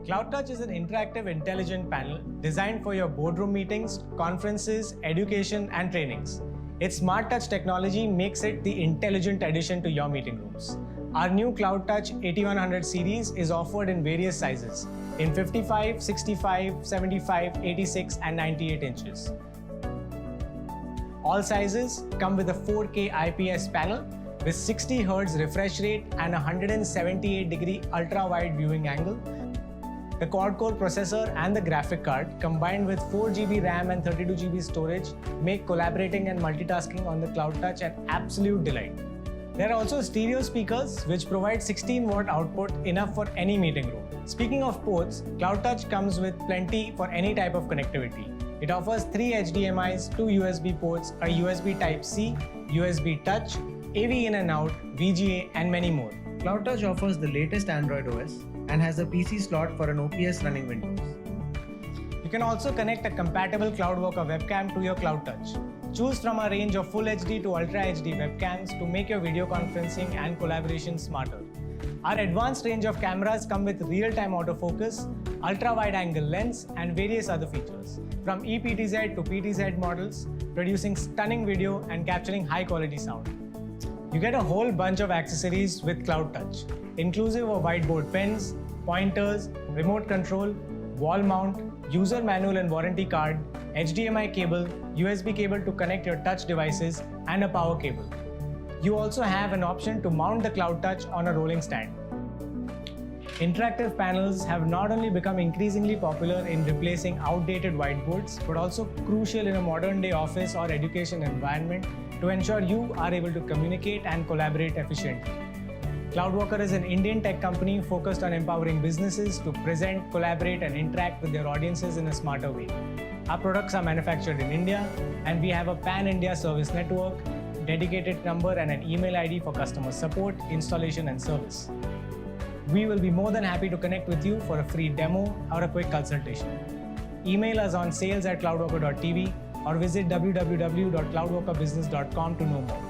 CloudTouch is an interactive intelligent panel designed for your boardroom meetings, conferences, education, and trainings. Its smart touch technology makes it the intelligent addition to your meeting rooms. Our new CloudTouch 8100 series is offered in various sizes in 55, 65, 75, 86, and 98 inches. All sizes come with a 4K IPS panel with 60 Hz refresh rate and a 178-degree ultra-wide viewing angle. The quad-core processor and the graphic card, combined with 4 GB RAM and 32 GB storage, make collaborating and multitasking on the CloudTouch an absolute delight. There are also stereo speakers which provide 16-watt output, enough for any meeting room. Speaking of ports, CloudTouch comes with plenty for any type of connectivity. It offers 3 HDMIs, 2 USB ports, a USB Type-C, USB Touch, AV in and out, VGA, and many more. CloudTouch offers the latest Android OS and has a PC slot for an OPS running Windows. You can also connect a compatible CloudWalker webcam to your CloudTouch. Choose from a range of Full HD to Ultra HD webcams to make your video conferencing and collaboration smarter. Our advanced range of cameras come with real-time autofocus, ultra-wide-angle lens, and various other features, from ePTZ to PTZ models, producing stunning video and capturing high-quality sound. You get a whole bunch of accessories with CloudTouch, inclusive of whiteboard pens, pointers, remote control, wall mount, user manual and warranty card, HDMI cable, USB cable to connect your touch devices, and a power cable. You also have an option to mount the CloudTouch on a rolling stand. Interactive panels have not only become increasingly popular in replacing outdated whiteboards, but also crucial in a modern-day office or education environment to ensure you are able to communicate and collaborate efficiently. CloudWalker is an Indian tech company focused on empowering businesses to present, collaborate, and interact with their audiences in a smarter way. Our products are manufactured in India, and we have a pan-India service network, dedicated number, and an email ID for customer support, installation, and service. We will be more than happy to connect with you for a free demo or a quick consultation. Email us on sales@cloudwalker.tv or visit www.cloudwalkerbusiness.com to know more.